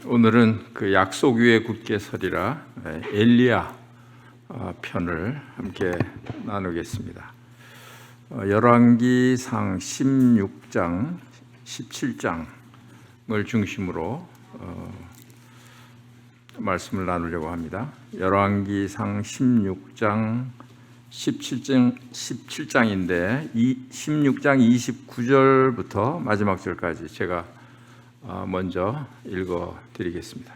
오늘은 그 약속 위에 굳게 서리라 엘리야 편을 함께 나누겠습니다. 열왕기상 16장, 17장을 중심으로 말씀을 나누려고 합니다. 열왕기상 16장, 17장인데 16장 29절부터 마지막 절까지 제가 먼저 읽어드리겠습니다.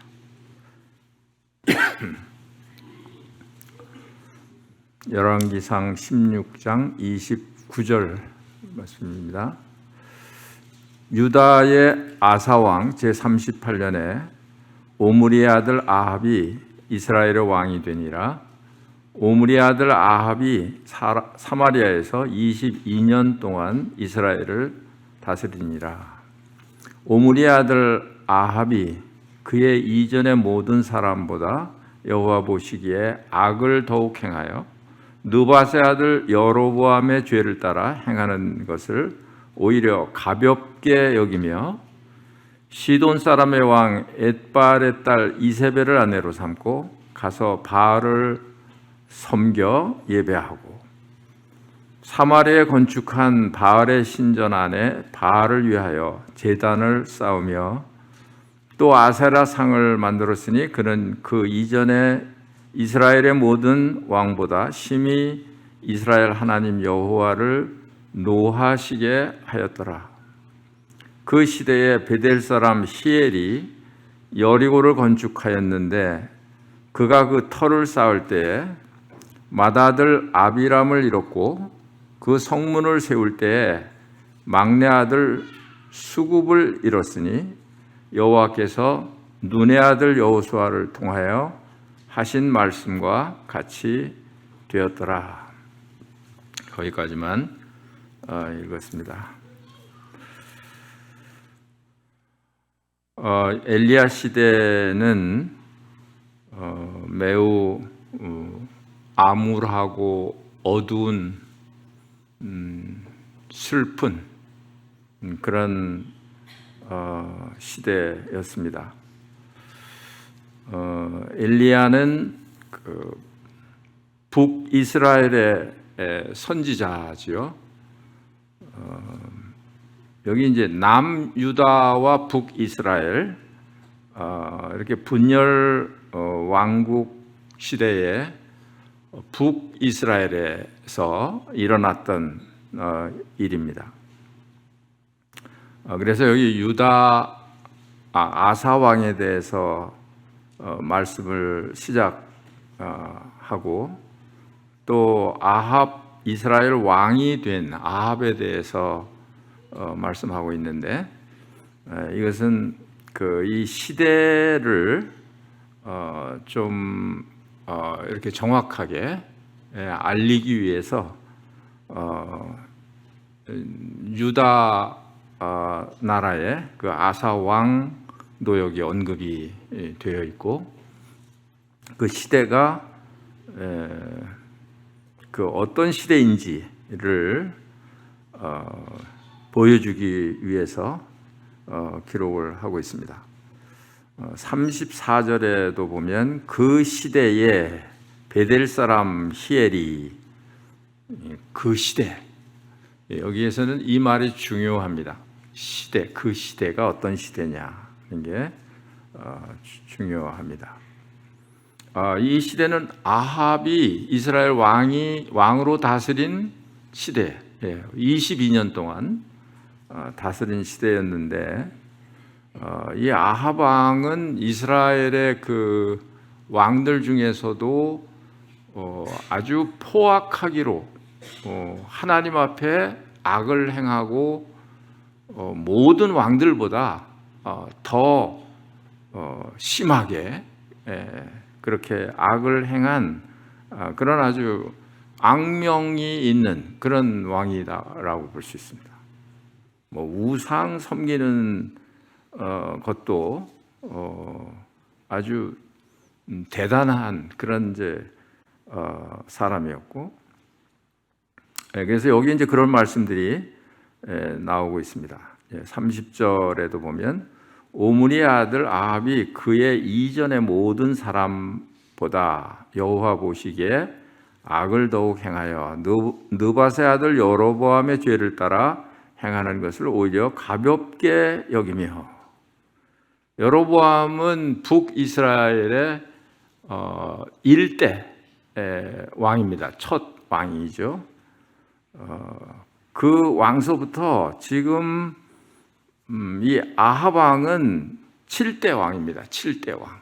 열왕기상 16장 29절 말씀입니다. 유다의 아사왕 제38년에 오므리의 아들 아합이 이스라엘의 왕이 되니라. 오므리의 아들 아합이 사마리아에서 22년 동안 이스라엘을 다스리니라. 오므리의 아들 아합이 그의 이전의 모든 사람보다 여호와 보시기에 악을 더욱 행하여 느밧의 아들 여로보암의 죄를 따라 행하는 것을 오히려 가볍게 여기며 시돈 사람의 왕 엣바알의 딸 이세벨을 아내로 삼고 가서 바알을 섬겨 예배하고 사마리아에 건축한 바알의 신전 안에 바알을 위하여 제단을 쌓으며 또 아세라 상을 만들었으니 그는 그 이전에 이스라엘의 모든 왕보다 심히 이스라엘 하나님 여호와를 노하시게 하였더라. 그 시대에 베델 사람 히엘이 여리고를 건축하였는데 그가 그 터를 쌓을 때에 맏아들 아비람을 잃었고 그 성문을 세울 때에 막내 아들 수굽을 잃었으니 여호와께서 눈의 아들 여호수아를 통하여 하신 말씀과 같이 되었더라. 거기까지만 읽었습니다. 엘리야 시대는 매우 암울하고 어두운 슬픈 그런 시대였습니다. 엘리야는 그 북이스라엘의 선지자지요. 여기 이제 남유다와 북이스라엘 이렇게 분열 왕국 시대에 북이스라엘에서 일어났던 일입니다. 그래서 여기 유다 아사 왕에 대해서 말씀을 시작하고 또 아합 이스라엘 왕이 된 아합에 대해서 말씀하고 있는데 이것은 이 시대를 좀 이렇게 정확하게 알리기 위해서 유다 나라의 그 아사 왕도 여기 언급이 되어 있고 그 시대가 그 어떤 시대인지를 보여주기 위해서 기록을 하고 있습니다. 34절에도 보면 그 시대에 베델 사람 히엘이 그 시대, 여기에서는 이 말이 중요합니다. 시대, 그 시대가 어떤 시대냐 하는 게 중요합니다. 이 시대는 아합이 이스라엘 왕으로 다스린 시대예요. 22년 동안 다스린 시대였는데 이 아합 왕은 이스라엘의 그 왕들 중에서도 아주 포악하기로 하나님 앞에 악을 행하고 모든 왕들보다 더 심하게 그렇게 악을 행한 그런 아주 악명이 있는 그런 왕이다라고 볼 수 있습니다. 우상 섬기는 것도 아주 대단한 그런 이제 사람이었고, 그래서 여기 이제 그런 말씀들이 나오고 있습니다. 30절에도 보면 오므리의 아들 아합이 그의 이전의 모든 사람보다 여호와 보시기에 악을 더욱 행하여 느밧의 아들 여로보암의 죄를 따라 행하는 것을 오히려 가볍게 여기며, 여로보암은 북이스라엘의 일대 왕입니다. 첫 왕이죠. 그 왕서부터 지금 이 아합 왕은 7대 왕입니다. 7대 왕.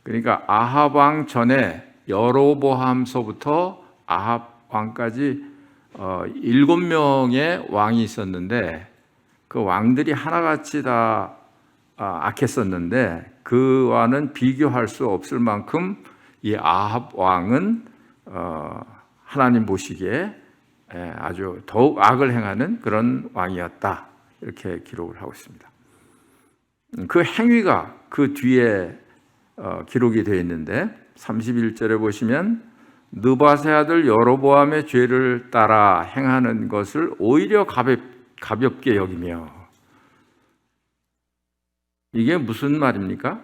그러니까 아합 왕 전에 여로보암서부터 아합 왕까지 7명의 왕이 있었는데, 그 왕들이 하나같이 다 악했었는데 그와는 비교할 수 없을 만큼 이 아합 왕은 하나님 보시기에 아주 더욱 악을 행하는 그런 왕이었다, 이렇게 기록을 하고 있습니다. 그 행위가 그 뒤에 기록이 되어 있는데 31절에 보시면 느밧의 아들 여로보암의 죄를 따라 행하는 것을 오히려 가볍게 여기며, 이게 무슨 말입니까?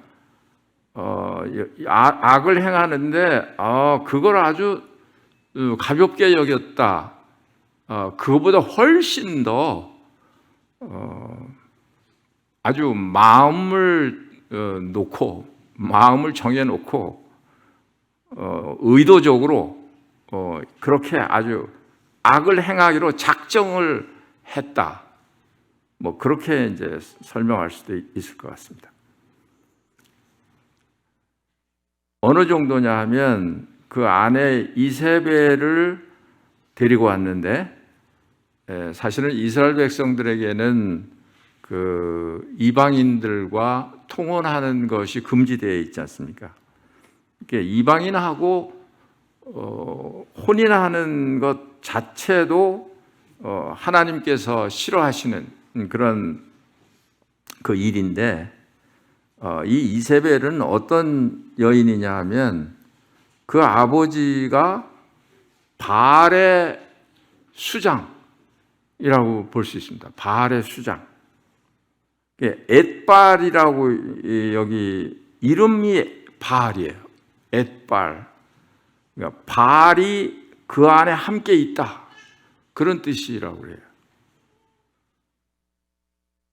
악을 행하는데 그걸 아주 가볍게 여겼다. 그거보다 훨씬 더 아주 마음을 놓고, 마음을 정해놓고 의도적으로 그렇게 아주 악을 행하기로 작정을 했다. 뭐 그렇게 이제 설명할 수도 있을 것 같습니다. 어느 정도냐 하면 그 아내 이세벨을 데리고 왔는데, 사실은 이스라엘 백성들에게는 그 이방인들과 통혼하는 것이 금지되어 있지 않습니까? 이방인하고 혼인하는 것 자체도 하나님께서 싫어하시는 그런 그 일인데, 이 이세벨은 어떤 여인이냐 하면 그 아버지가 바알의 수장이라고 볼 수 있습니다. 바알의 수장. 엣발이라고, 여기 이름이 바알이에요. 엣발. 그러니까 바알이 그 안에 함께 있다, 그런 뜻이라고 해요.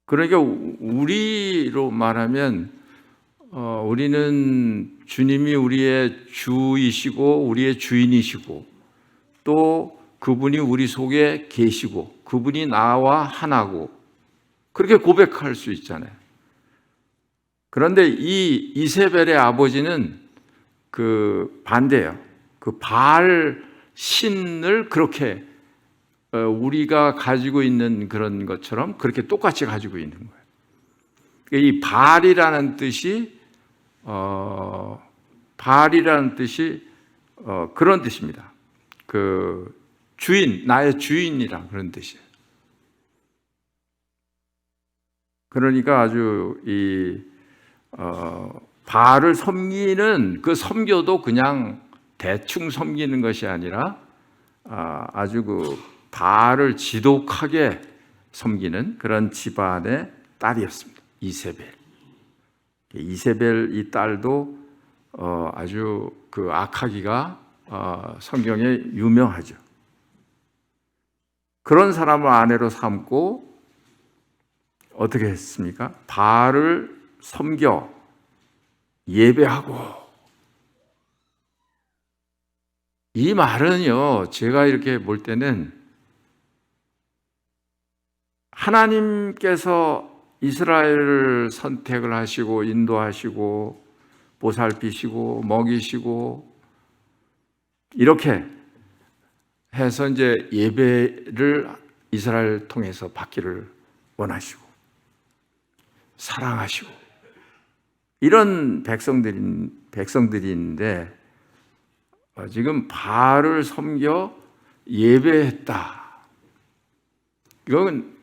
그러니까 우리로 말하면 우리는 주님이 우리의 주이시고 우리의 주인이시고, 또 그분이 우리 속에 계시고 그분이 나와 하나고, 그렇게 고백할 수 있잖아요. 그런데 이 이세벨의 아버지는 그 반대예요. 그 바알 신을 그렇게 우리가 가지고 있는 그런 것처럼 그렇게 똑같이 가지고 있는 거예요. 이 바알이라는 뜻이 그런 뜻입니다. 그 주인, 나의 주인이라, 그런 뜻이에요. 그러니까 아주 이 바알을 섬기는 그 섬겨도 그냥 대충 섬기는 것이 아니라 아주 그 바알을 지독하게 섬기는 그런 집안의 딸이었습니다. 이세벨. 이세벨 이 딸도 아주 그 악하기가 성경에 유명하죠. 그런 사람을 아내로 삼고 어떻게 했습니까? 바알을 섬겨 예배하고. 이 말은요, 제가 이렇게 볼 때는 하나님께서 이스라엘을 선택을 하시고 인도하시고 보살피시고 먹이시고 이렇게 해서 이제 예배를 이스라엘 통해서 받기를 원하시고 사랑하시고 이런 백성들이 있는데, 지금 바알을 섬겨 예배했다. 이건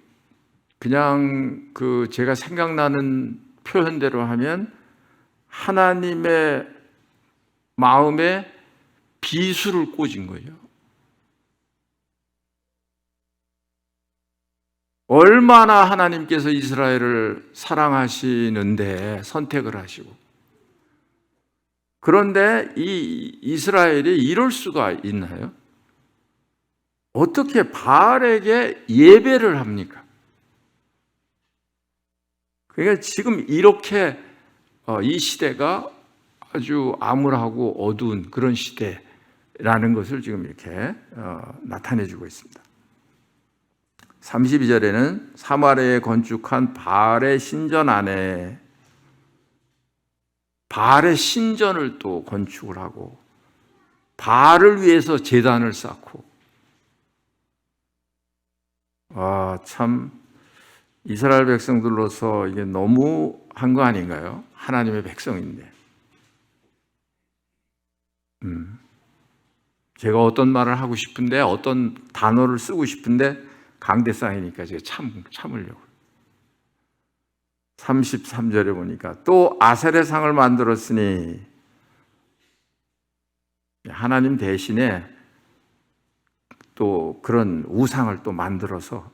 그냥 그 제가 생각나는 표현대로 하면 하나님의 마음에 비수를 꽂은 거예요. 얼마나 하나님께서 이스라엘을 사랑하시는데 선택을 하시고, 그런데 이 이스라엘이 이럴 수가 있나요? 어떻게 바알에게 예배를 합니까? 그러니까 지금 이렇게 이 시대가 아주 암울하고 어두운 그런 시대라는 것을 지금 이렇게 나타내주고 있습니다. 32절에는 사마리아에 건축한 바알의 신전 안에 바알의 신전을 또 건축을 하고 바알을 위해서 제단을 쌓고, 참 이스라엘 백성들로서 이게 너무 한 거 아닌가요? 하나님의 백성인데. 제가 어떤 말을 하고 싶은데, 어떤 단어를 쓰고 싶은데 강대상이니까 제가 참으려고. 33절에 보니까 또 아셀의 상을 만들었으니, 하나님 대신에 또 그런 우상을 또 만들어서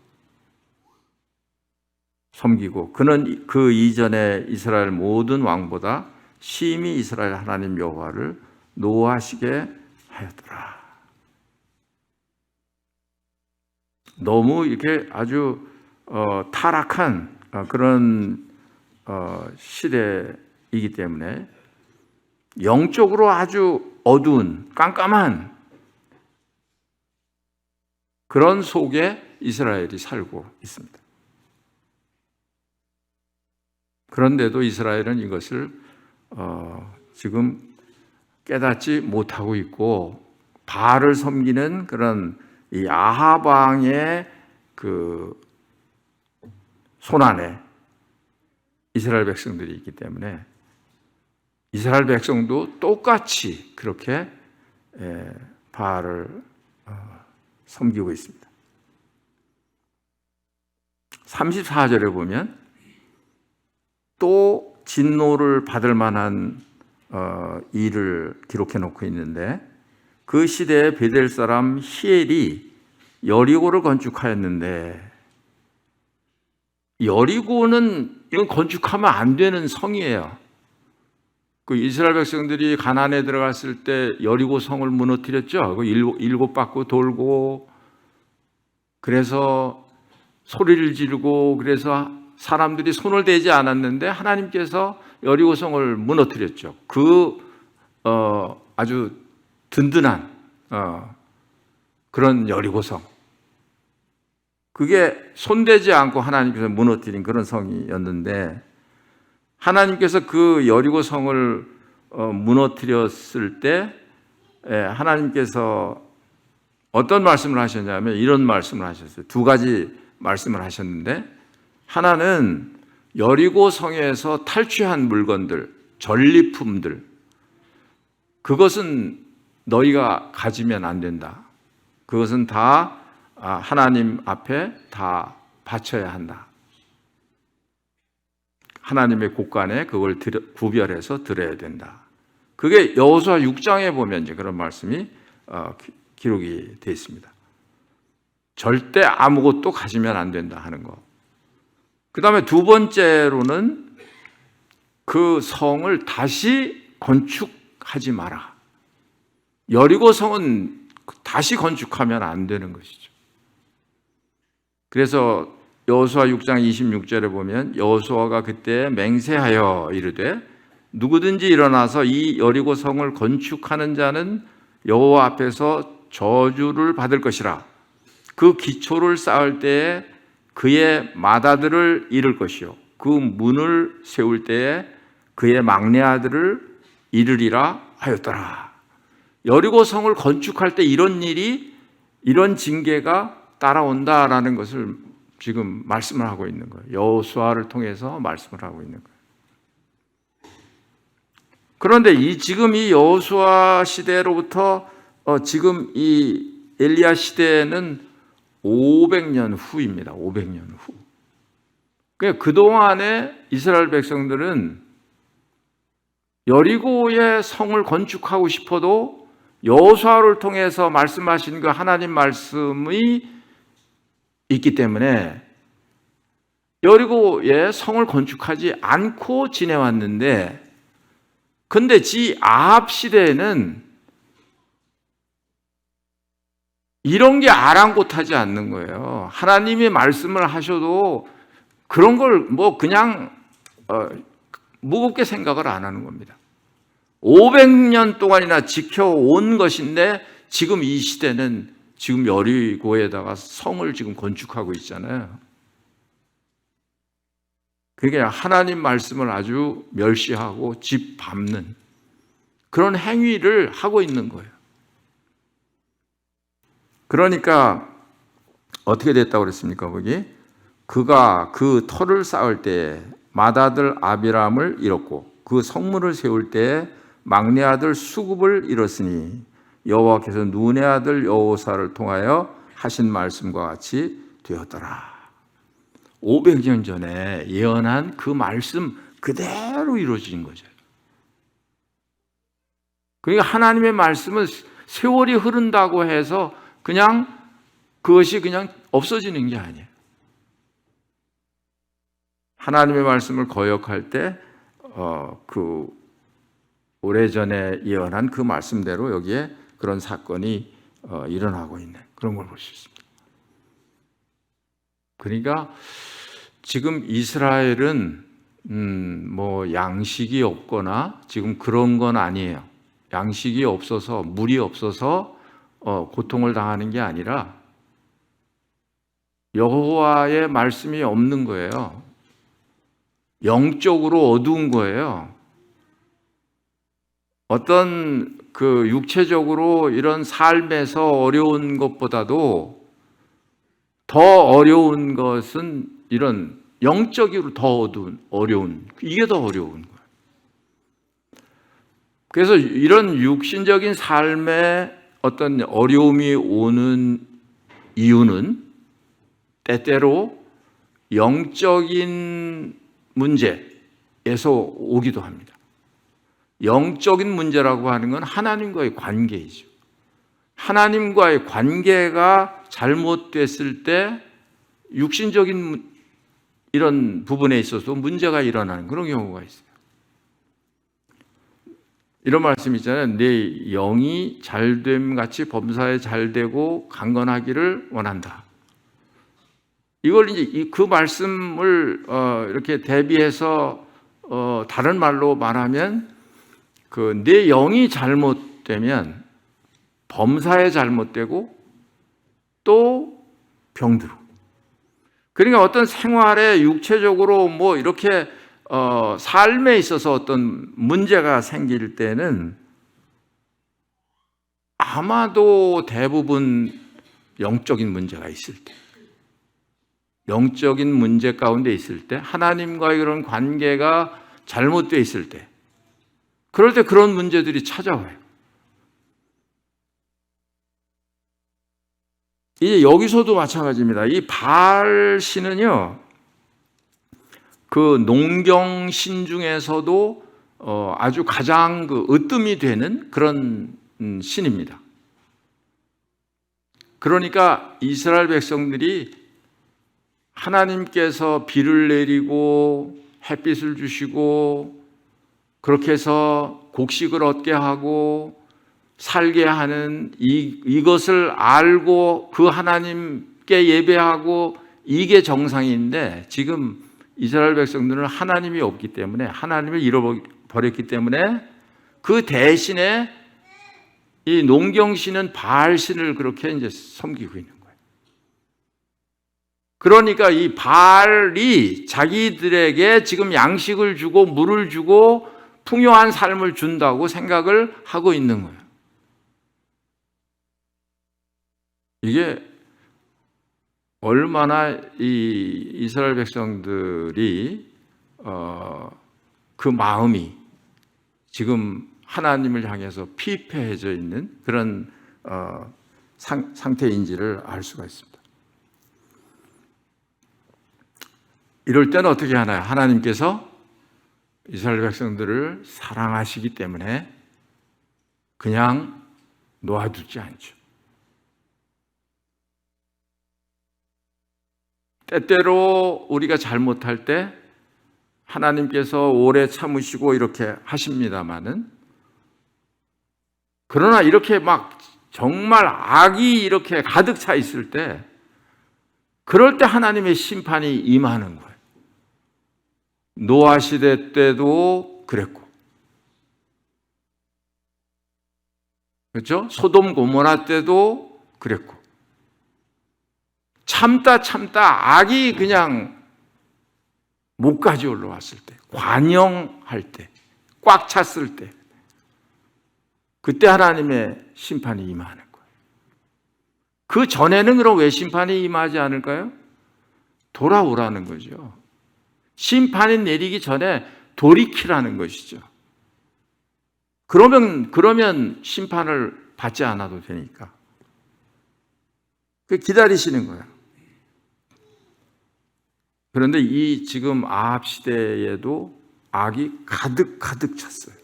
섬기고, 그는 그 이전에 이스라엘 모든 왕보다 심히 이스라엘 하나님 여호와를 노하시게 하였더라. 너무 이렇게 아주 타락한 그런 시대이기 때문에 영적으로 아주 어두운 깜깜한 그런 속에 이스라엘이 살고 있습니다. 그런데도 이스라엘은 이것을 지금 깨닫지 못하고 있고, 바알을 섬기는 그런 이 아합 왕의 그 손안에 이스라엘 백성들이 있기 때문에 이스라엘 백성도 똑같이 그렇게 바알을 섬기고 있습니다. 34절에 보면 또 진노를 받을 만한 일을 기록해 놓고 있는데, 그 시대에 베델 사람 히엘이 여리고를 건축하였는데, 여리고는 이건 건축하면 안 되는 성이에요. 그 이스라엘 백성들이 가나안에 들어갔을 때 여리고 성을 무너뜨렸죠. 그 일곱 바퀴 돌고, 그래서 소리를 지르고, 그래서 사람들이 손을 대지 않았는데 하나님께서 여리고 성을 무너뜨렸죠. 아주 든든한 그런 여리고 성. 그게 손대지 않고 하나님께서 무너뜨린 그런 성이었는데, 하나님께서 그 여리고 성을 무너뜨렸을 때 하나님께서 어떤 말씀을 하셨냐면 이런 말씀을 하셨어요. 두 가지 말씀을 하셨는데, 하나는 여리고 성에서 탈취한 물건들, 전리품들, 그것은 너희가 가지면 안 된다. 그것은 다 하나님 앞에 다 바쳐야 한다. 하나님의 곳간에 그걸 구별해서 드려야 된다. 그게 여호수아 6장에 보면 이제 그런 말씀이 기록이 되어 있습니다. 절대 아무것도 가지면 안 된다 하는 거. 그 다음에 두 번째로는 그 성을 다시 건축하지 마라. 여리고 성은 다시 건축하면 안 되는 것이죠. 그래서 여호수아 6장 26절에 보면 여호수아가 그때 맹세하여 이르되 누구든지 일어나서 이 여리고 성을 건축하는 자는 여호와 앞에서 저주를 받을 것이라. 그 기초를 쌓을 때에 그의 맏아들을 잃을 것이요 그 문을 세울 때에 그의 막내 아들을 잃으리라 하였더라. 여리고 성을 건축할 때 이런 일이, 이런 징계가 따라온다라는 것을 지금 말씀을 하고 있는 거예요. 여호수아를 통해서 말씀을 하고 있는 거예요. 그런데 지금 이 여호수아 시대로부터 지금 이 엘리야 시대는 500년 후입니다. 500년 후. 그러니까 그동안에 이스라엘 백성들은 여리고의 성을 건축하고 싶어도 여호수아를 통해서 말씀하신 그 하나님 말씀이 있기 때문에 여리고에 성을 건축하지 않고 지내왔는데, 근데 아합 시대에는 이런 게 아랑곳하지 않는 거예요. 하나님이 말씀을 하셔도 그런 걸 그냥 무겁게 생각을 안 하는 겁니다. 500년 동안이나 지켜온 것인데 지금 이 시대는 지금 여리고에다가 성을 지금 건축하고 있잖아요. 그러니까 하나님 말씀을 아주 멸시하고 집 밟는 그런 행위를 하고 있는 거예요. 그러니까 어떻게 됐다고 그랬습니까? 거기 그가 그 터를 쌓을 때 맏아들 아비람을 잃었고 그 성문을 세울 때 막내 아들 수굽을 잃었으니 여호와께서 눈의 아들 여호사를 통하여 하신 말씀과 같이 되었더라. 500년 전에 예언한 그 말씀 그대로 이루어진 거죠. 그러니까 하나님의 말씀은 세월이 흐른다고 해서 그냥 그것이 그냥 없어지는 게 아니에요. 하나님의 말씀을 거역할 때 그 오래전에 예언한 그 말씀대로 여기에 그런 사건이 일어나고 있는 그런 걸 볼 수 있습니다. 그러니까 지금 이스라엘은 양식이 없거나 지금 그런 건 아니에요. 양식이 없어서 물이 없어서 고통을 당하는 게 아니라 여호와의 말씀이 없는 거예요. 영적으로 어두운 거예요. 어떤 그 육체적으로 이런 삶에서 어려운 것보다도 더 어려운 것은 이런 영적으로 더 어려운 이게 더 어려운 거예요. 그래서 이런 육신적인 삶에 어떤 어려움이 오는 이유는 때때로 영적인 문제에서 오기도 합니다. 영적인 문제라고 하는 건 하나님과의 관계이죠. 하나님과의 관계가 잘못됐을 때 육신적인 이런 부분에 있어서 문제가 일어나는 그런 경우가 있어요. 이런 말씀 있잖아요. 내 영이 잘됨 같이 범사에 잘되고 강건하기를 원한다. 이걸 이제 그 말씀을 이렇게 대비해서 다른 말로 말하면 그 내 영이 잘못되면 범사에 잘못되고 또 병들고. 그러니까 어떤 생활에 육체적으로 이렇게 삶에 있어서 어떤 문제가 생길 때는 아마도 대부분 영적인 문제가 있을 때, 영적인 문제 가운데 있을 때, 하나님과의 그런 관계가 잘못되어 있을 때, 그럴 때 그런 문제들이 찾아와요. 이제 여기서도 마찬가지입니다. 이 바알 신은요, 그 농경신 중에서도 아주 가장 그 으뜸이 되는 그런 신입니다. 그러니까 이스라엘 백성들이 하나님께서 비를 내리고 햇빛을 주시고 그렇게 해서 곡식을 얻게 하고 살게 하는 이것을 알고 그 하나님께 예배하고 이게 정상인데 지금 이스라엘 백성들은 하나님이 없기 때문에 하나님을 잃어버렸기 때문에 그 대신에 이 농경신은 바알신을 그렇게 이제 섬기고 있는 거예요. 그러니까 이 바알이 자기들에게 지금 양식을 주고 물을 주고 풍요한 삶을 준다고 생각을 하고 있는 거예요. 이게 얼마나 이 이스라엘 백성들이 그 마음이 지금 하나님을 향해서 피폐해져 있는 그런 상태인지를 알 수가 있습니다. 이럴 때는 어떻게 하나요? 하나님께서 이스라엘 백성들을 사랑하시기 때문에 그냥 놓아두지 않죠. 때때로 우리가 잘못할 때 하나님께서 오래 참으시고 이렇게 하십니다마는, 그러나 이렇게 막 정말 악이 이렇게 가득 차 있을 때, 그럴 때 하나님의 심판이 임하는 거예요. 노아 시대 때도 그랬고, 그렇죠? 소돔 고모라 때도 그랬고, 참다 악이 그냥 목까지 올라왔을 때, 관영할 때, 꽉 찼을 때, 그때 하나님의 심판이 임하는 거예요. 그 전에는 그럼 왜 심판이 임하지 않을까요? 돌아오라는 거죠. 심판이 내리기 전에 돌이키라는 것이죠. 그러면 심판을 받지 않아도 되니까. 기다리시는 거예요. 그런데 이 지금 아합 시대에도 악이 가득 찼어요.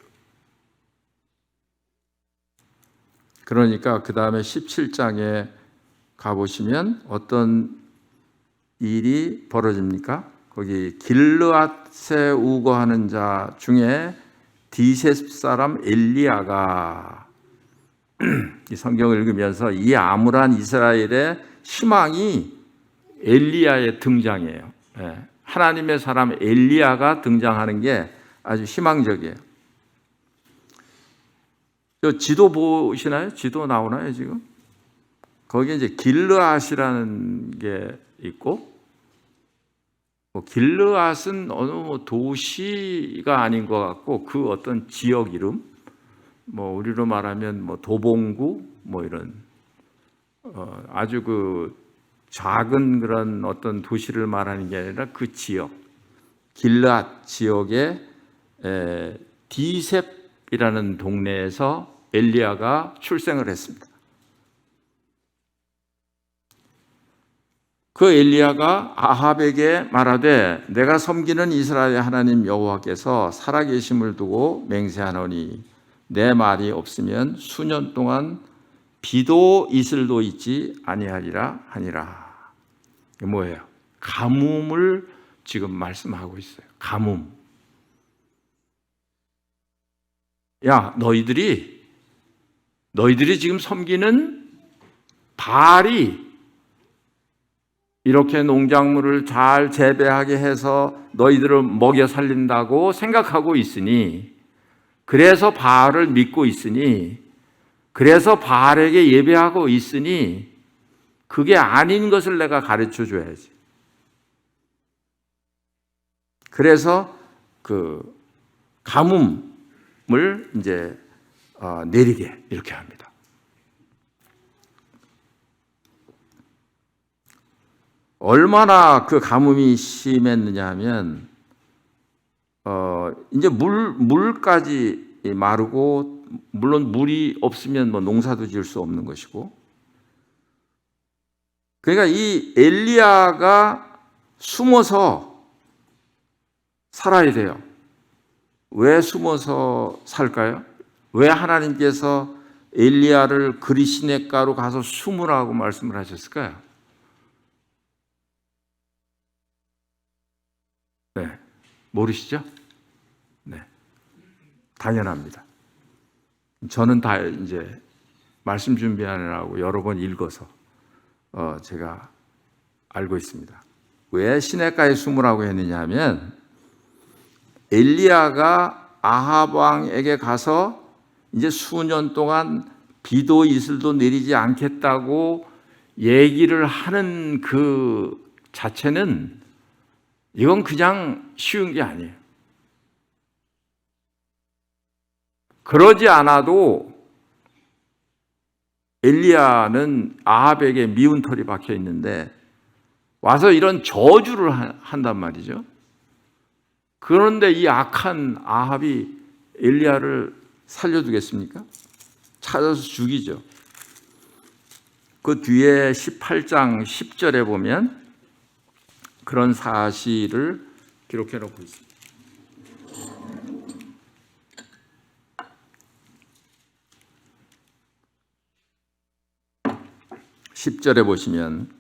그러니까 그 다음에 17장에 가보시면 어떤 일이 벌어집니까? 거기 길르앗에 우거하는 자 중에 디셋 사람 엘리야가 이 성경을 읽으면서 이 암울한 이스라엘의 희망이 엘리야의 등장이에요. 하나님의 사람 엘리야가 등장하는 게 아주 희망적이에요. 저 지도 보시나요? 지도 나오나요, 지금? 거기에 이제 길르앗이라는 게 있고, 길르앗은 어느 도시가 아닌 것 같고, 그 어떤 지역 이름, 우리로 말하면 도봉구, 이런, 아주 그 작은 그런 어떤 도시를 말하는 게 아니라 그 지역, 길르앗 지역의 디셉이라는 동네에서 엘리야가 출생을 했습니다. 그 엘리야가 아합에게 말하되 내가 섬기는 이스라엘 하나님 여호와께서 살아계심을 두고 맹세하노니 내 말이 없으면 수년 동안 비도 이슬도 있지 아니하리라 하니라. 이게 뭐예요? 가뭄을 지금 말씀하고 있어요. 가뭄. 야, 너희들이 지금 섬기는 바알이 이렇게 농작물을 잘 재배하게 해서 너희들을 먹여 살린다고 생각하고 있으니, 그래서 바알을 믿고 있으니, 그래서 바알에게 예배하고 있으니 그게 아닌 것을 내가 가르쳐 줘야지. 그래서 그 가뭄을 이제 내리게 이렇게 합니다. 얼마나 그 가뭄이 심했느냐 하면 이제 물까지 마르고, 물론 물이 없으면 농사도 지을 수 없는 것이고, 그러니까 이 엘리야가 숨어서 살아야 돼요. 왜 숨어서 살까요? 왜 하나님께서 엘리야를 그리시네가로 가서 숨으라고 말씀을 하셨을까요? 네, 모르시죠? 네, 당연합니다. 저는 다 이제 말씀 준비하느라고 여러 번 읽어서 제가 알고 있습니다. 왜 시내가에 숨으라고 했느냐 하면, 엘리야가 아합 왕에게 가서 이제 수년 동안 비도 이슬도 내리지 않겠다고 얘기를 하는 그 자체는, 이건 그냥 쉬운 게 아니에요. 그러지 않아도 엘리야는 아합에게 미운 털이 박혀 있는데 와서 이런 저주를 한단 말이죠. 그런데 이 악한 아합이 엘리야를 살려두겠습니까? 찾아서 죽이죠. 그 뒤에 18장 10절에 보면 그런 사실을 기록해 놓고 있습니다. 10절에 보시면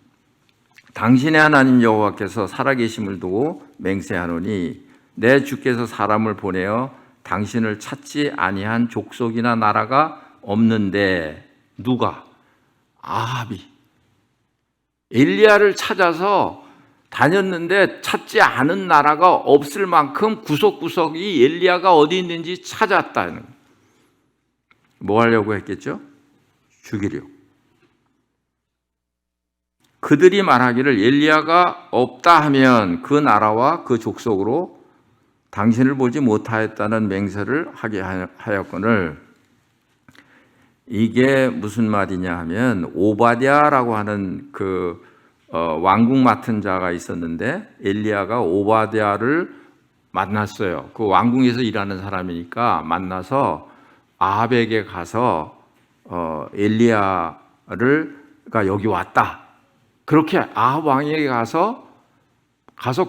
당신의 하나님 여호와께서 살아계심을 두고 맹세하노니 내 주께서 사람을 보내어 당신을 찾지 아니한 족속이나 나라가 없는데. 누가? 아합이 엘리야를 찾아서 다녔는데 찾지 않은 나라가 없을 만큼 구석구석이 엘리야가 어디 있는지 찾았다는. 뭐 하려고 했겠죠? 죽이려고. 그들이 말하기를 엘리야가 없다 하면 그 나라와 그 족속으로 당신을 보지 못하였다는 맹세를 하게 하였거늘. 이게 무슨 말이냐 하면 오바댜라고 하는 그 왕궁 맡은 자가 있었는데 엘리야가 오바댜를 만났어요. 그 왕궁에서 일하는 사람이니까 만나서 아합에게 가서 엘리야가 여기 왔다. 그렇게 아합 왕에게 가서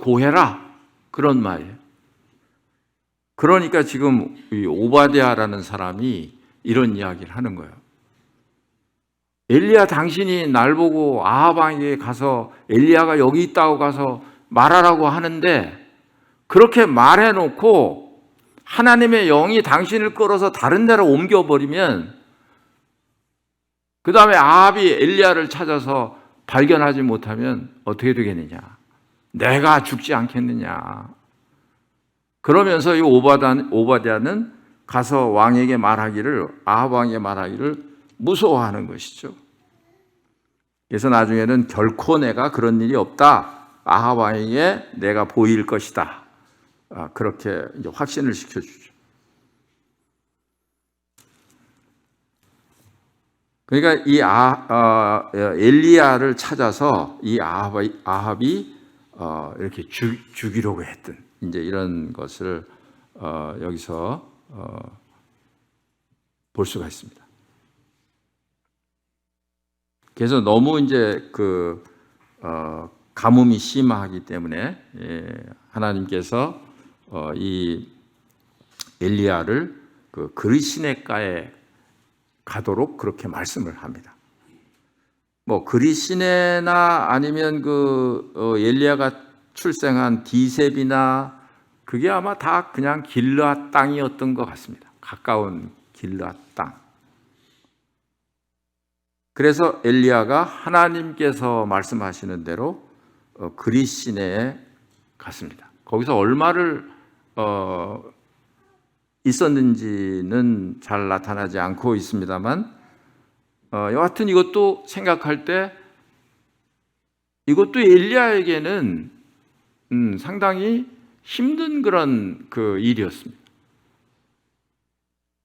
고해라. 그런 말이에요. 그러니까 지금 이 오바댜라는 사람이 이런 이야기를 하는 거예요. 엘리야, 당신이 날 보고 아합 왕에게 가서 엘리야가 여기 있다고 가서 말하라고 하는데 그렇게 말해놓고 하나님의 영이 당신을 끌어서 다른 데로 옮겨버리면 그 다음에 아합이 엘리야를 찾아서 발견하지 못하면 어떻게 되겠느냐? 내가 죽지 않겠느냐? 그러면서 이 오바댜는 가서 왕에게 말하기를, 아합 왕에게 말하기를 무서워하는 것이죠. 그래서 나중에는 결코 내가 그런 일이 없다. 아합 왕에게 내가 보일 것이다. 그렇게 이제 확신을 시켜주죠. 그러니까 이 엘리야를 찾아서 이 아합이 이렇게 죽이려고 했던 이제 이런 것을 여기서 볼 수가 있습니다. 그래서 너무 이제 가뭄이 심하기 때문에 하나님께서 이 엘리야를 그리시네가에 가도록 그렇게 말씀을 합니다. 뭐 그리시네나 아니면 엘리야가 출생한 디셉이나 그게 아마 다 그냥 길르앗 땅이었던 것 같습니다. 가까운 길르앗 땅. 그래서 엘리야가 하나님께서 말씀하시는 대로 그리시네에 갔습니다. 거기서 얼마를 있었는지는 잘 나타나지 않고 있습니다만 여하튼 이것도 생각할 때 이것도 엘리야에게는 상당히 힘든 그런 일이었습니다.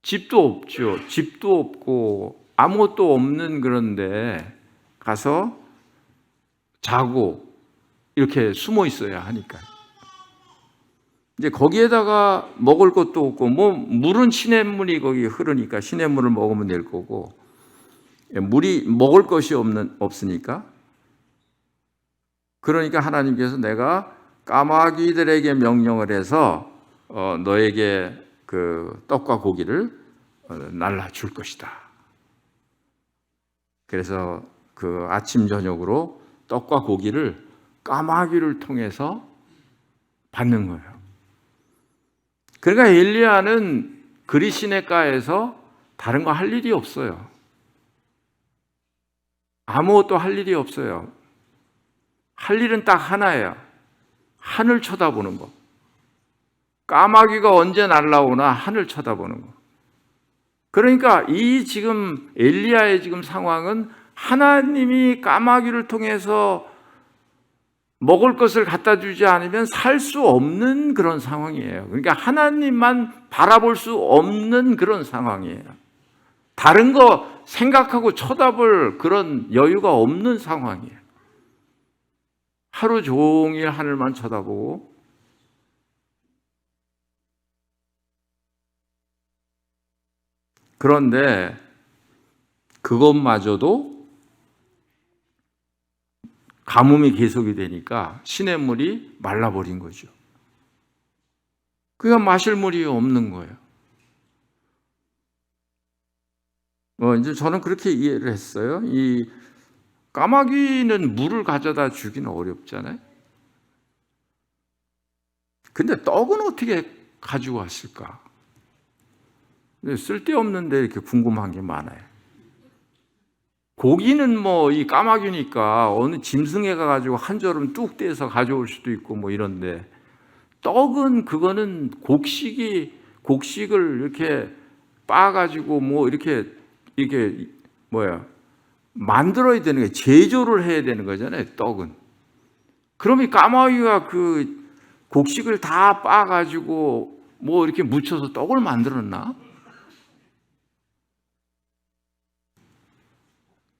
집도 없죠. 집도 없고 아무것도 없는 그런데 가서 자고 이렇게 숨어 있어야 하니까. 이제 거기에다가 먹을 것도 없고 물은 시냇물이 거기 흐르니까 시냇물을 먹으면 될 거고 물이 먹을 것이 없으니까 그러니까 하나님께서 내가 까마귀들에게 명령을 해서 너에게 떡과 고기를 날라 줄 것이다. 그래서 아침 저녁으로 떡과 고기를 까마귀를 통해서 받는 거예요. 그러니까 엘리야는 그리시네가에서 다른 거 할 일이 없어요. 아무것도 할 일이 없어요. 할 일은 딱 하나예요. 하늘 쳐다보는 거. 까마귀가 언제 날라오나 하늘 쳐다보는 거. 그러니까 이 지금 엘리야의 지금 상황은 하나님이 까마귀를 통해서 먹을 것을 갖다 주지 않으면 살 수 없는 그런 상황이에요. 그러니까 하나님만 바라볼 수 없는 그런 상황이에요. 다른 거 생각하고 쳐다볼 그런 여유가 없는 상황이에요. 하루 종일 하늘만 쳐다보고 그런데 그것마저도 가뭄이 계속이 되니까 시냇물이 말라버린 거죠. 그냥 마실 물이 없는 거예요. 이제 저는 그렇게 이해를 했어요. 까마귀는 물을 가져다 주기는 어렵잖아요. 근데 떡은 어떻게 가지고 왔을까? 쓸데없는데 이렇게 궁금한 게 많아요. 고기는 뭐 이 까마귀니까 어느 짐승에 가가지고 한 저름 뚝 떼서 가져올 수도 있고 뭐 이런데, 떡은 그거는 곡식을 이렇게 빻아가지고 뭐 이렇게 만들어야 되는 거예요. 제조를 해야 되는 거잖아요, 떡은. 그럼 이 까마귀가 그 곡식을 다 빻아가지고 뭐 이렇게 묻혀서 떡을 만들었나?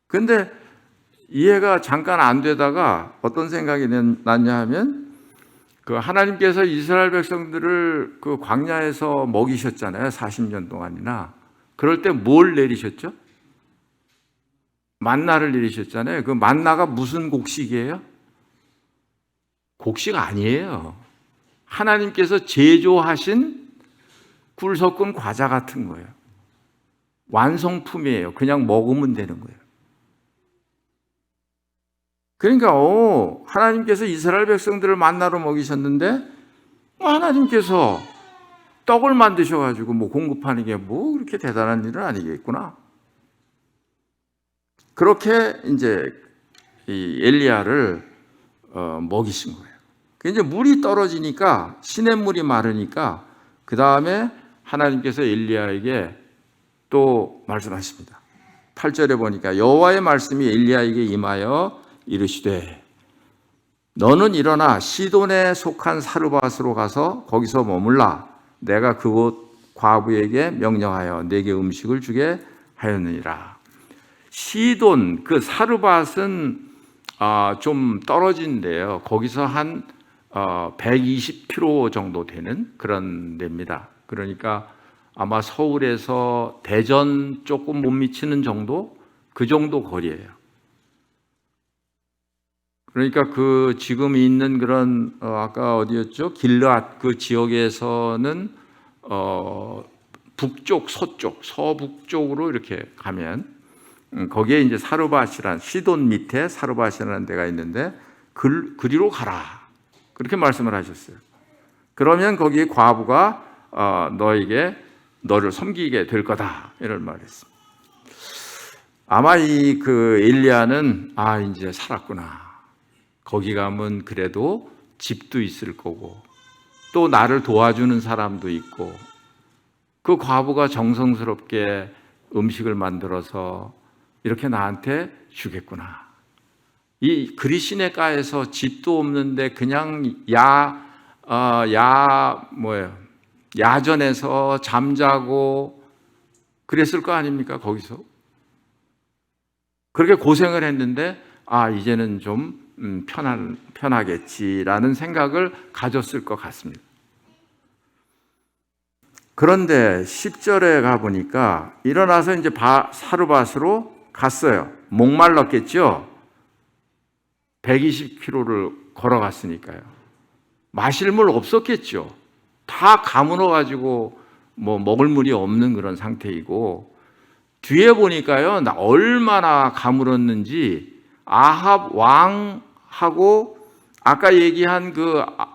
근데 이해가 잠깐 안 되다가 어떤 생각이 났냐 하면, 그 하나님께서 이스라엘 백성들을 그 광야에서 먹이셨잖아요, 40년 동안이나. 그럴 때 뭘 내리셨죠? 만나를 내리셨잖아요. 그 만나가 무슨 곡식이에요? 곡식 아니에요. 하나님께서 제조하신 꿀 섞은 과자 같은 거예요. 완성품이에요. 그냥 먹으면 되는 거예요. 그러니까 하나님께서 이스라엘 백성들을 만나로 먹이셨는데 하나님께서 떡을 만드셔가지고 뭐 공급하는 게 뭐 그렇게 대단한 일은 아니겠구나. 그렇게 이제 이 엘리야를 먹이신 거예요. 이제 물이 떨어지니까, 시냇물이 마르니까 그 다음에 하나님께서 엘리야에게 또 말씀하십니다. 8절에 보니까 여호와의 말씀이 엘리야에게 임하여 이르시되 너는 일어나 시돈에 속한 사르밧으로 가서 거기서 머물라. 내가 그곳 과부에게 명령하여 내게 음식을 주게 하였느니라. 시돈, 그 사르밧은 좀 떨어진 데요. 거기서 한 120km 정도 되는 그런 데입니다. 그러니까 아마 서울에서 대전 조금 못 미치는 정도, 그 정도 거리예요. 그러니까 그 지금 있는 그런 아까 어디였죠? 길르앗 그 지역에서는 북쪽, 서쪽, 서북쪽으로 이렇게 가면 거기에 이제 사르밧이란, 시돈 밑에 사르밧이라는 데가 있는데 그리로 가라, 그렇게 말씀을 하셨어요. 그러면 거기에 과부가 너를 섬기게 될 거다, 이런 말했습니다. 아마 그 엘리야는 이제 살았구나. 거기 가면 그래도 집도 있을 거고 또 나를 도와주는 사람도 있고 그 과부가 정성스럽게 음식을 만들어서 이렇게 나한테 주겠구나. 이 그리시네가에서 집도 없는데 그냥 야전에서 잠자고 그랬을 거 아닙니까? 거기서 그렇게 고생을 했는데 이제는 좀 편하겠지라는 생각을 가졌을 것 같습니다. 그런데 10절에 가보니까 일어나서 이제 사르밧으로 갔어요. 목말랐겠죠? 120km를 걸어갔으니까요. 마실 물 없었겠죠? 다 가물어가지고 뭐 먹을 물이 없는 그런 상태이고, 뒤에 보니까요, 얼마나 가물었는지 아합 왕하고 아까 얘기한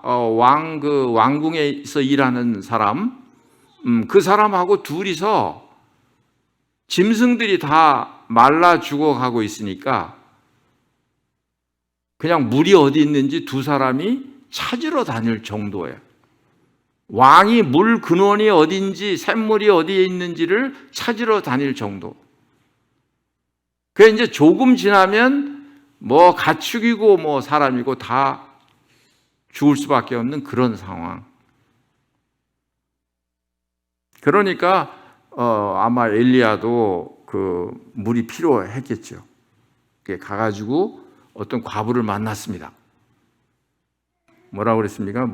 왕궁에서 일하는 사람, 그 사람하고 둘이서 짐승들이 다 말라 죽어가고 있으니까 그냥 물이 어디 있는지 두 사람이 찾으러 다닐 정도예요. 왕이 물 근원이 어딘지, 샘물이 어디에 있는지를 찾으러 다닐 정도. 그게 이제 조금 지나면 뭐 가축이고 뭐 사람이고 다 죽을 수밖에 없는 그런 상황. 그러니까 아마 엘리야도 그 물이 필요했겠죠. 가가지고 어떤 과부를 만났습니다. 뭐라고 그랬습니까?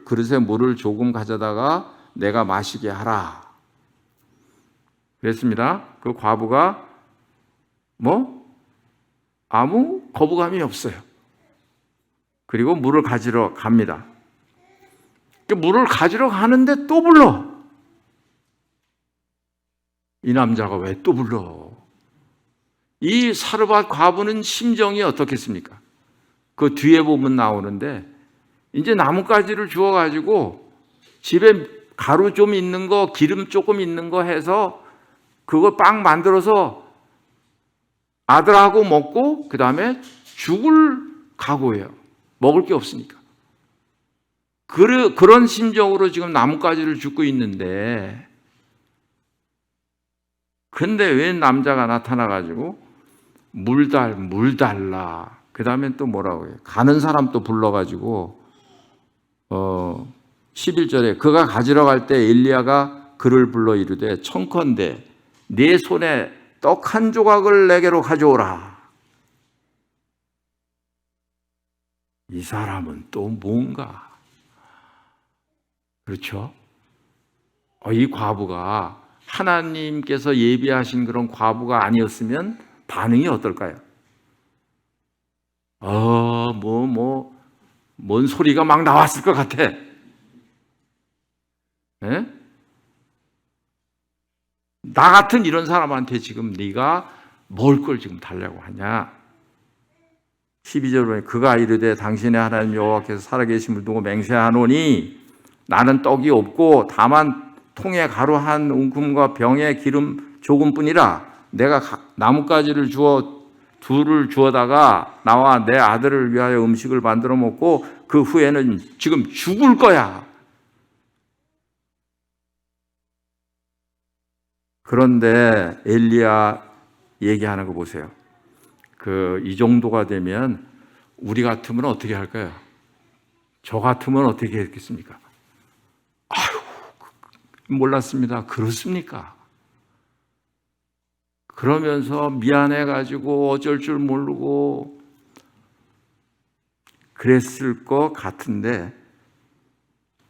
그릇에 물을 조금 가져다가 내가 마시게 하라 그랬습니다. 그 과부가 아무 거부감이 없어요. 그리고 물을 가지러 갑니다. 물을 가지러 가는데 또 불러. 이 남자가 왜 또 불러? 이 사르밧 과부는 심정이 어떻겠습니까? 그 뒤에 보면 나오는데 이제 나뭇가지를 주워가지고 집에 가루 좀 있는 거, 기름 조금 있는 거 해서 그거 빵 만들어서 아들하고 먹고 그 다음에 죽을 각오예요. 먹을 게 없으니까. 그런 심정으로 지금 나뭇가지를 줍고 있는데, 근데 왜 남자가 나타나가지고 물 달라. 그 다음에 또 뭐라고 해요? 가는 사람 또 불러가지고 11절에 그가 가지러 갈 때 엘리야가 그를 불러 이르되 청컨대 네 손에 떡 한 조각을 내게로 가져오라. 이 사람은 또 뭔가, 그렇죠? 이 과부가 하나님께서 예비하신 그런 과부가 아니었으면 반응이 어떨까요? 뭔 소리가 막 나왔을 것 같아. 예? 나 같은 이런 사람한테 지금 네가 먹을 걸 지금 달라고 하냐? 12절 보니 그가 이르되 당신의 하나님 여호와께서 살아계심을 두고 맹세하노니 나는 떡이 없고 다만 통에 가루 한 움큼과 병에 기름 조금뿐이라. 내가 나뭇가지를 둘을 주어다가 나와 내 아들을 위하여 음식을 만들어 먹고 그 후에는 지금 죽을 거야. 그런데 엘리야 얘기하는 거 보세요. 이 정도가 되면 우리 같으면 어떻게 할까요? 저 같으면 어떻게 했겠습니까? 몰랐습니다. 그렇습니까? 그러면서 미안해가지고 어쩔 줄 모르고 그랬을 것 같은데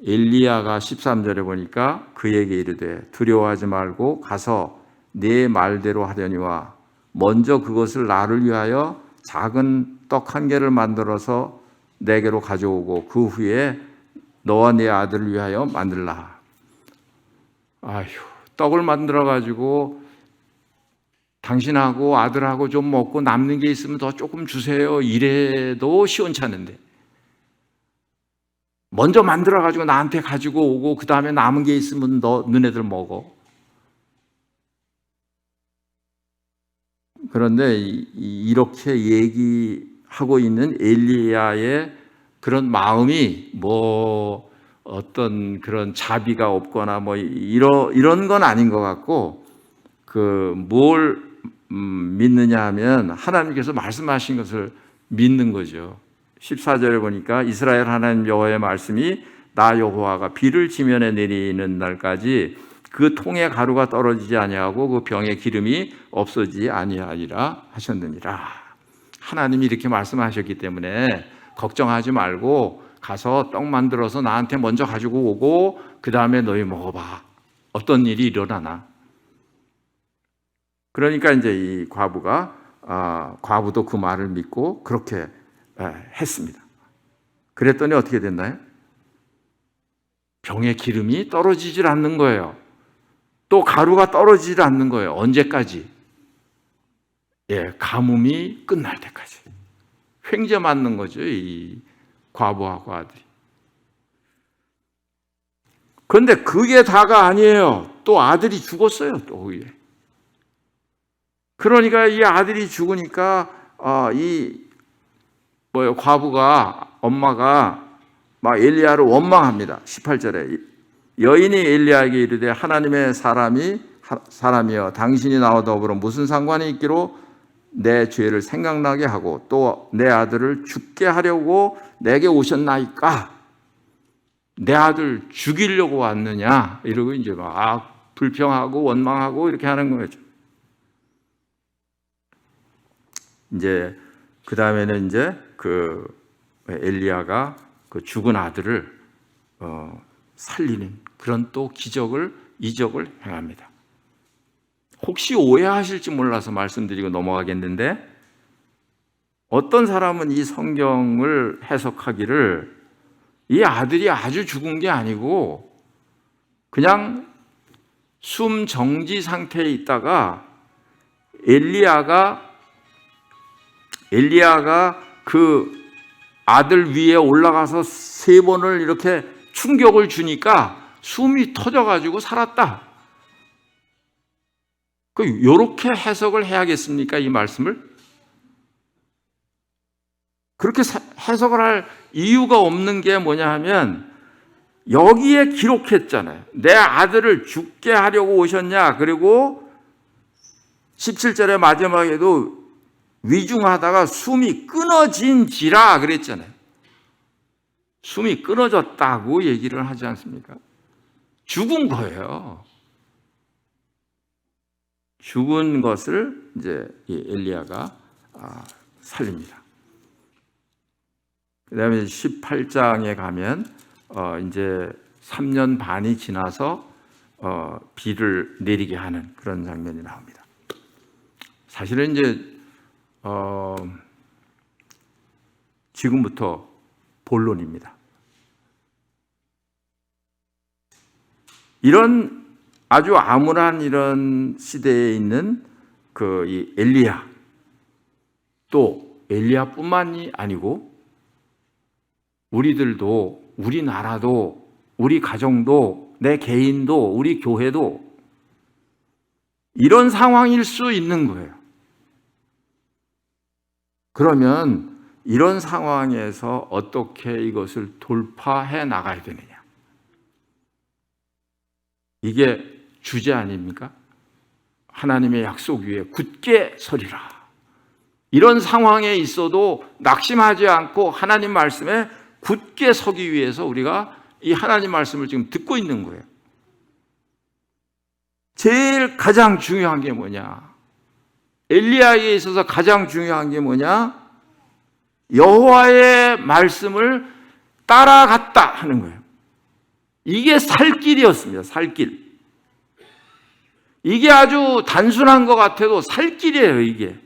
엘리야가 13절에 보니까 그에게 이르되 두려워하지 말고 가서 네 말대로 하려니와 먼저 그것을 나를 위하여 작은 떡 한 개를 만들어서 내게로 가져오고 그 후에 너와 네 아들을 위하여 만들라. 떡을 만들어 가지고 당신하고 아들하고 좀 먹고 남는 게 있으면 더 조금 주세요. 이래도 시원찮은데 먼저 만들어 가지고 나한테 가지고 오고 그 다음에 남은 게 있으면 너네들 먹어. 그런데 이렇게 얘기하고 있는 엘리야의 그런 마음이 어떤 그런 자비가 없거나 이런 건 아닌 것 같고 뭘 믿느냐 하면 하나님께서 말씀하신 것을 믿는 거죠. 14절에 보니까 이스라엘 하나님 여호와의 말씀이 나 여호와가 비를 지면에 내리는 날까지 그 통에 가루가 떨어지지 아니하고 그 병에 기름이 없어지지 아니하리라 하셨느니라. 하나님이 이렇게 말씀하셨기 때문에 걱정하지 말고 가서 떡 만들어서 나한테 먼저 가지고 오고 그 다음에 너희 먹어봐. 어떤 일이 일어나나. 그러니까 이제 이 과부도 그 말을 믿고 그렇게 했습니다. 그랬더니 어떻게 됐나요? 병에 기름이 떨어지질 않는 거예요. 또 가루가 떨어지질 않는 거예요. 언제까지? 가뭄이 끝날 때까지. 횡재 맞는 거죠, 이 과부하고 아들이. 그런데 그게 다가 아니에요. 또 아들이 죽었어요, 또 위에. 그러니까 이 아들이 죽으니까 과부가 엄마가 막 엘리야를 원망합니다. 18절에 여인이 엘리야에게 이르되 하나님의 사람이여 당신이 나와 더불어 무슨 상관이 있기로 내 죄를 생각나게 하고 또 내 아들을 죽게 하려고 내게 오셨나이까? 내 아들 죽이려고 왔느냐? 이러고 이제 막 불평하고 원망하고 이렇게 하는 거죠. 이제 그 다음에는 이제 엘리야가 그 죽은 아들을 살리는 그런 또 이적을 행합니다. 혹시 오해하실지 몰라서 말씀드리고 넘어가겠는데 어떤 사람은 이 성경을 해석하기를 이 아들이 아주 죽은 게 아니고 그냥 숨 정지 상태에 있다가 엘리야가 엘리야가 그 아들 위에 올라가서 3번을 이렇게 충격을 주니까 숨이 터져가지고 살았다. 요렇게 해석을 해야겠습니까? 이 말씀을? 그렇게 해석을 할 이유가 없는 게 뭐냐 하면 여기에 기록했잖아요. 내 아들을 죽게 하려고 오셨냐? 그리고 17절의 마지막에도 위중하다가 숨이 끊어진지라 그랬잖아요. 숨이 끊어졌다고 얘기를 하지 않습니까? 죽은 거예요. 죽은 것을 이제 엘리야가 살립니다. 그 다음에 18장에 가면 이제 3년 반이 지나서 비를 내리게 하는 그런 장면이 나옵니다. 사실은 이제 지금부터 본론입니다. 이런 아주 암울한 이런 시대에 있는 이 엘리야, 또 엘리야뿐만이 아니고 우리들도, 우리나라도, 우리 가정도, 내 개인도, 우리 교회도 이런 상황일 수 있는 거예요. 그러면 이런 상황에서 어떻게 이것을 돌파해 나가야 되느냐? 이게 주제 아닙니까? 하나님의 약속 위에 굳게 서리라. 이런 상황에 있어도 낙심하지 않고 하나님 말씀에 굳게 서기 위해서 우리가 이 하나님 말씀을 지금 듣고 있는 거예요. 제일 가장 중요한 게 뭐냐? 엘리야에 있어서 가장 중요한 게 뭐냐? 여호와의 말씀을 따라갔다 하는 거예요. 이게 살 길이었습니다. 살 길. 이게 아주 단순한 것 같아도 살 길이에요. 이게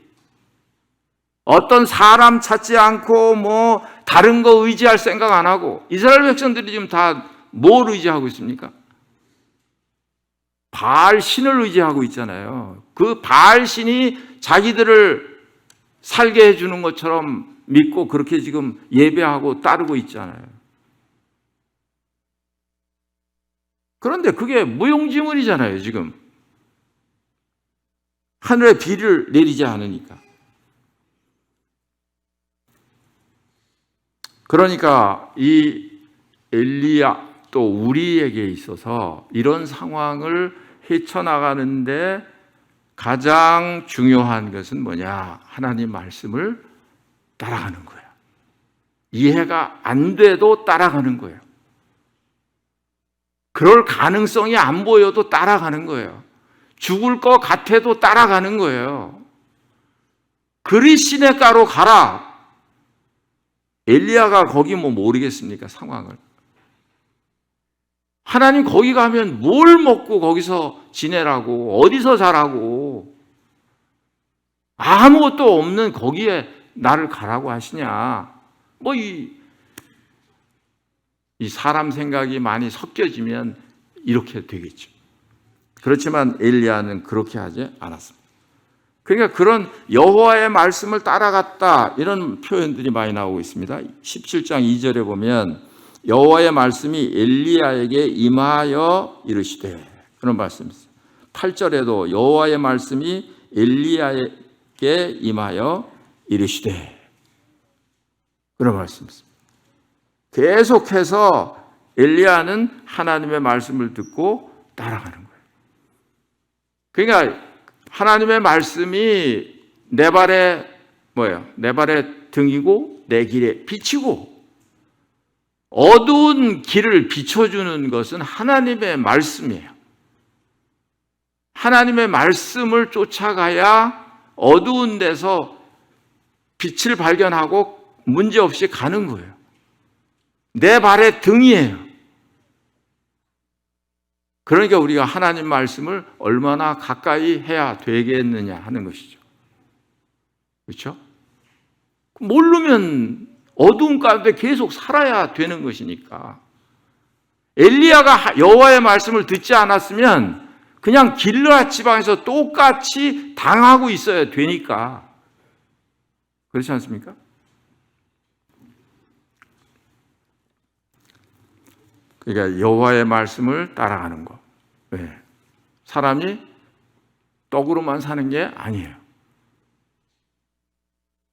어떤 사람 찾지 않고 다른 거 의지할 생각 안 하고, 이스라엘 백성들이 지금 다 뭘 의지하고 있습니까? 바알 신을 의지하고 있잖아요. 그 바알 신이 자기들을 살게 해주는 것처럼 믿고 그렇게 지금 예배하고 따르고 있잖아요. 그런데 그게 무용지물이잖아요. 지금 하늘에 비를 내리지 않으니까. 그러니까 이 엘리야, 또 우리에게 있어서 이런 상황을 헤쳐나가는데 가장 중요한 것은 뭐냐? 하나님 말씀을 따라가는 거예요. 이해가 안 돼도 따라가는 거예요. 그럴 가능성이 안 보여도 따라가는 거예요. 죽을 것 같아도 따라가는 거예요. 그리 시냇가로 가라. 엘리야가 거기 모르겠습니까? 상황을. 하나님 거기 가면 뭘 먹고 거기서 지내라고, 어디서 자라고, 아무것도 없는 거기에 나를 가라고 하시냐? 이 사람 생각이 많이 섞여지면 이렇게 되겠죠. 그렇지만 엘리야는 그렇게 하지 않았습니다. 그러니까 그런 여호와의 말씀을 따라갔다, 이런 표현들이 많이 나오고 있습니다. 17장 2절에 보면 여호와의 말씀이 엘리야에게 임하여 이르시되, 그런 말씀이 있어요. 8절에도 여호와의 말씀이 엘리야에게 임하여 이르시되, 그런 말씀이 있습니다. 계속해서 엘리야는 하나님의 말씀을 듣고 따라가는 거예요. 그러니까 하나님의 말씀이 내 발에 내 발의 등이고 내 길에 빛이고, 어두운 길을 비춰주는 것은 하나님의 말씀이에요. 하나님의 말씀을 쫓아가야 어두운 데서 빛을 발견하고 문제없이 가는 거예요. 내 발의 등이에요. 그러니까 우리가 하나님 말씀을 얼마나 가까이 해야 되겠느냐 하는 것이죠. 그렇죠? 모르면 어두운 가운데 계속 살아야 되는 것이니까. 엘리야가 여호와의 말씀을 듣지 않았으면 그냥 길르앗 지방에서 똑같이 당하고 있어야 되니까. 그렇지 않습니까? 그러니까 여호와의 말씀을 따라가는 거. 왜? 사람이 떡으로만 사는 게 아니에요.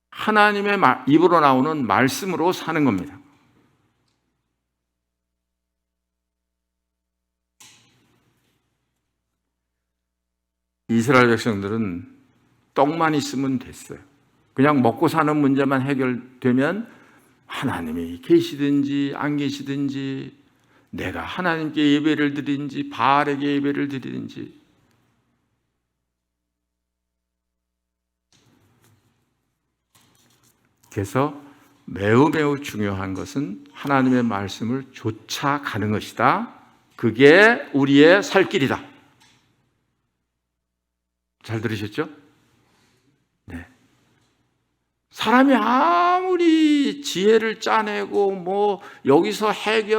하나님의 입으로 나오는 말씀으로 사는 겁니다. 이스라엘 백성들은 떡만 있으면 됐어요. 그냥 먹고 사는 문제만 해결되면 하나님이 계시든지 안 계시든지, 내가 하나님께 예배를 드리든지 바알에게 예배를 드리든지, 그래서 매우 중요한 것은 하나님의 말씀을 쫓아가는 것이다. 그게 우리의 살 길이다. 잘 들으셨죠? 네. 사람이 아무리 지혜를 짜내고 여기서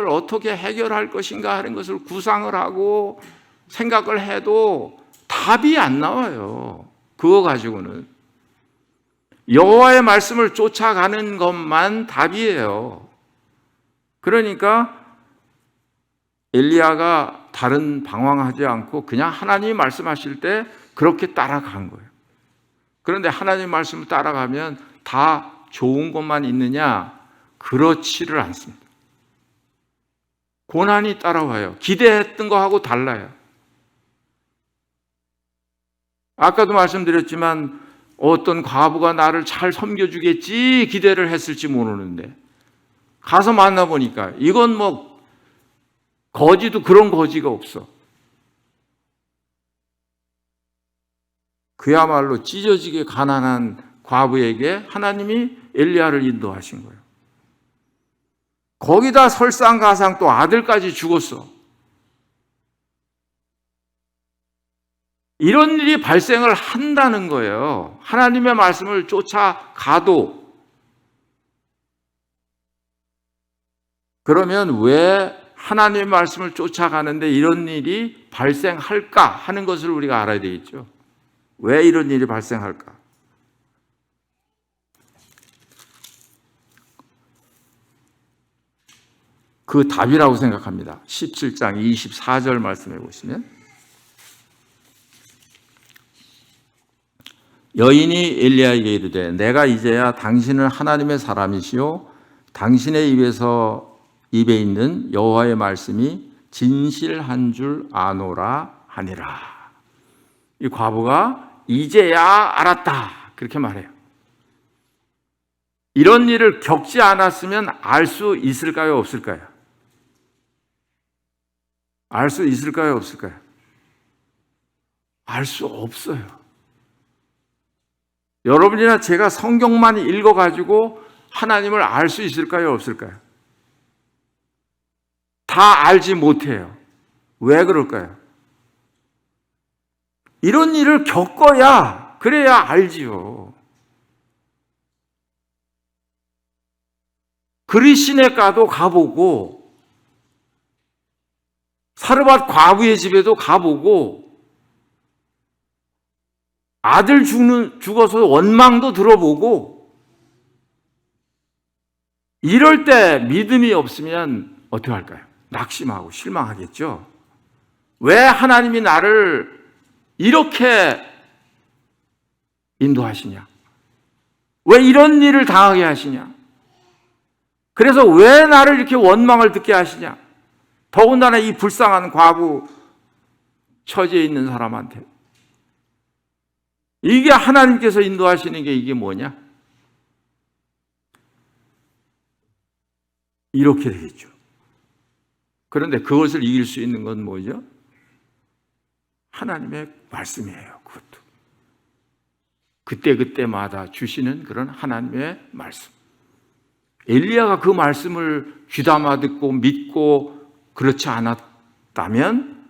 어떻게 해결할 것인가 하는 것을 구상을 하고 생각을 해도 답이 안 나와요. 그거 가지고는. 여호와의 말씀을 쫓아가는 것만 답이에요. 그러니까 엘리야가 다른 방황하지 않고 그냥 하나님이 말씀하실 때 그렇게 따라간 거예요. 그런데 하나님 말씀을 따라가면 다 좋은 것만 있느냐? 그렇지를 않습니다. 고난이 따라와요. 기대했던 거하고 달라요. 아까도 말씀드렸지만 어떤 과부가 나를 잘 섬겨주겠지 기대를 했을지 모르는데 가서 만나보니까 이건 거지도 그런 거지가 없어. 그야말로 찢어지게 가난한 과부에게 하나님이 엘리야를 인도하신 거예요. 거기다 설상가상 또 아들까지 죽었어. 이런 일이 발생을 한다는 거예요. 하나님의 말씀을 쫓아가도. 그러면 왜 하나님의 말씀을 쫓아가는데 이런 일이 발생할까 하는 것을 우리가 알아야 되겠죠. 왜 이런 일이 발생할까? 그 답이라고 생각합니다. 17장 24절 말씀해 보시면, 여인이 엘리야에게 이르되 내가 이제야 당신은 하나님의 사람이시요 당신의 입에 있는 여호와의 말씀이 진실한 줄 아노라 하니라. 이 과부가 이제야 알았다 그렇게 말해요. 이런 일을 겪지 않았으면 알 수 있을까요, 없을까요? 알 수 있을까요, 없을까요? 알 수 없어요. 여러분이나 제가 성경만 읽어가지고 하나님을 알 수 있을까요, 없을까요? 다 알지 못해요. 왜 그럴까요? 이런 일을 겪어야, 그래야 알지요. 그리시네가도 가보고, 사르밧 과부의 집에도 가보고, 아들 죽어서 원망도 들어보고, 이럴 때 믿음이 없으면 어떻게 할까요? 낙심하고 실망하겠죠. 왜 하나님이 나를 이렇게 인도하시냐? 왜 이런 일을 당하게 하시냐? 그래서 왜 나를 이렇게 원망을 듣게 하시냐? 더군다나 이 불쌍한 과부 처지에 있는 사람한테. 이게 하나님께서 인도하시는 게 이게 뭐냐? 이렇게 되겠죠. 그런데 그것을 이길 수 있는 건 뭐죠? 하나님의 말씀이에요. 그것도. 그때마다 주시는 그런 하나님의 말씀. 엘리야가 그 말씀을 귀담아 듣고 믿고 그렇지 않았다면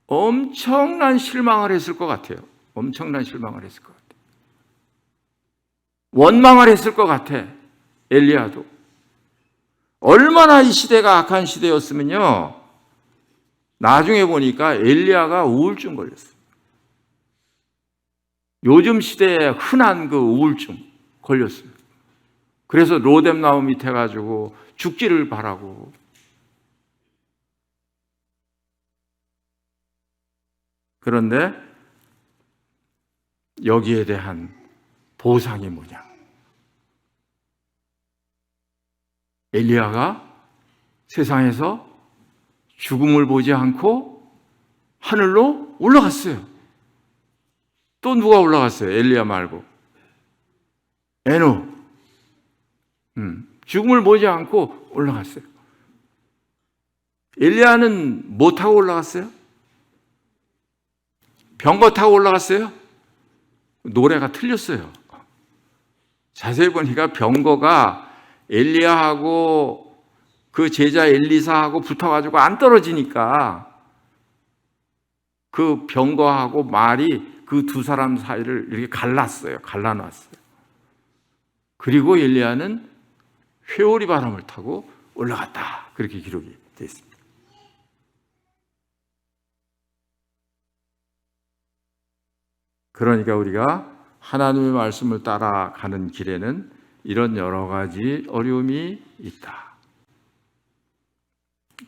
엄청난 실망을 했을 것 같아요. 엄청난 실망을 했을 것 같아요. 원망을 했을 것 같아. 엘리야도. 얼마나 이 시대가 악한 시대였으면요, 나중에 보니까 엘리야가 우울증 걸렸어요. 요즘 시대에 흔한 그 우울증 걸렸어요. 그래서 로뎀나무 밑에 가지고 죽기를 바라고. 그런데 여기에 대한 보상이 뭐냐? 엘리야가 세상에서 죽음을 보지 않고 하늘로 올라갔어요. 또 누가 올라갔어요? 엘리야 말고 에녹. 죽음을 보지 않고 올라갔어요. 엘리야는 뭐 타고 올라갔어요? 병거 타고 올라갔어요? 노래가 틀렸어요. 자세히 보니까 병거가 엘리야하고 그 제자 엘리사하고 붙어가지고 안 떨어지니까 그 병거하고 말이 그 두 사람 사이를 이렇게 갈랐어요. 갈라놨어요. 그리고 엘리야는 회오리 바람을 타고 올라갔다. 그렇게 기록이 되어 있습니다. 그러니까 우리가 하나님의 말씀을 따라가는 길에는 이런 여러 가지 어려움이 있다.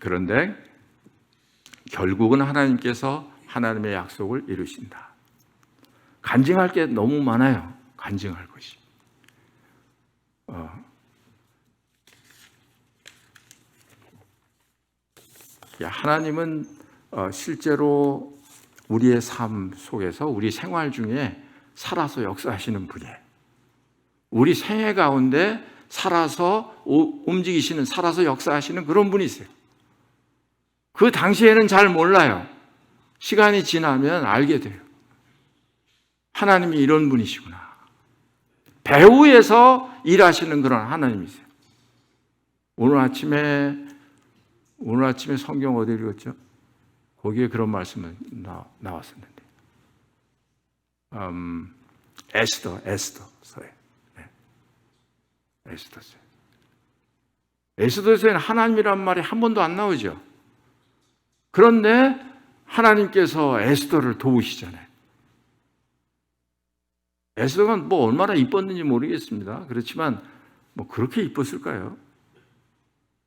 그런데 결국은 하나님께서 하나님의 약속을 이루신다. 간증할 게 너무 많아요. 간증할 것이. 하나님은 실제로 우리의 삶 속에서 우리 생활 중에 살아서 역사하시는 분이에요. 우리 생애 가운데 살아서 움직이시는, 살아서 역사하시는 그런 분이세요. 그 당시에는 잘 몰라요. 시간이 지나면 알게 돼요. 하나님이 이런 분이시구나. 배후에서 일하시는 그런 하나님이세요. 오늘 아침에 성경 어디 읽었죠? 거기에 그런 말씀이 나왔었는데, 에스더서에. 에스더서에는 하나님이란 말이 한 번도 안 나오죠. 그런데 하나님께서 에스더를 도우시잖아요. 에스더가 뭐 얼마나 이뻤는지 모르겠습니다. 그렇지만 뭐 그렇게 이뻤을까요?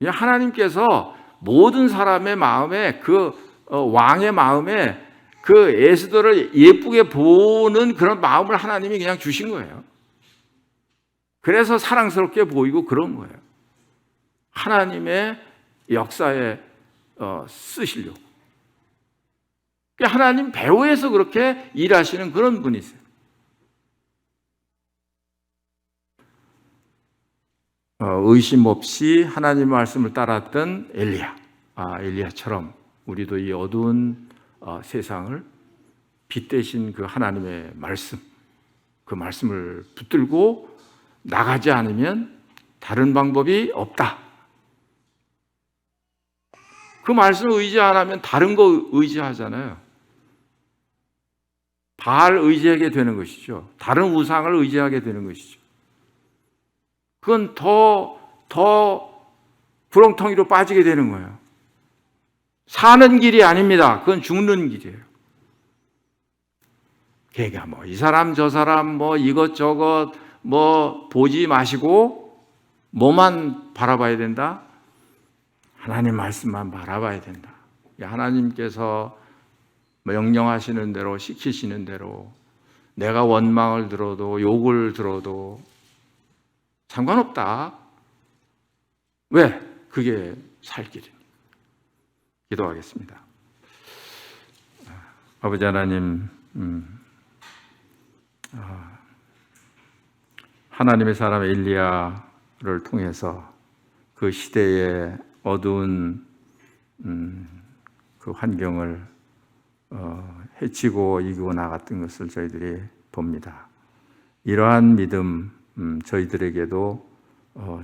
하나님께서 모든 사람의 마음에 왕의 마음에 그 에스더를 예쁘게 보는 그런 마음을 하나님이 그냥 주신 거예요. 그래서 사랑스럽게 보이고 그런 거예요. 하나님의 역사에 쓰시려고. 하나님 배후에서 그렇게 일하시는 그런 분이세요. 의심 없이 하나님 말씀을 따랐던 엘리야처럼 우리도 이 어두운 세상을 빛 대신 그 하나님의 말씀, 그 말씀을 붙들고 나가지 않으면 다른 방법이 없다. 그 말씀을 의지 안 하면 다른 거 의지하잖아요. 바알 의지하게 되는 것이죠. 다른 우상을 의지하게 되는 것이죠. 그건 더 구렁텅이로 빠지게 되는 거예요. 사는 길이 아닙니다. 그건 죽는 길이에요. 걔가 뭐 이 사람 저 사람 뭐 이것저것 뭐 보지 마시고 뭐만 바라봐야 된다? 하나님 말씀만 바라봐야 된다. 하나님께서 명령하시는 대로, 시키시는 대로 내가 원망을 들어도 욕을 들어도 상관없다. 왜? 그게 살 길이니까. 기도하겠습니다. 아버지 하나님, 하나님의 사람 엘리야를 통해서 그 시대의 어두운 그 환경을 해치고 이기고 나갔던 것을 저희들이 봅니다. 이러한 믿음 저희들에게도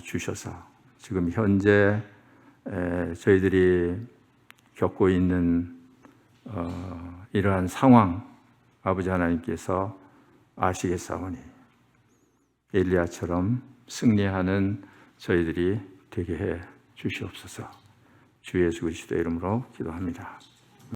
주셔서 지금 현재 저희들이 겪고 있는 이러한 상황 아버지 하나님께서 아시겠사오니 엘리야처럼 승리하는 저희들이 되게 해 주시옵소서. 주 예수 그리스도의 이름으로 기도합니다.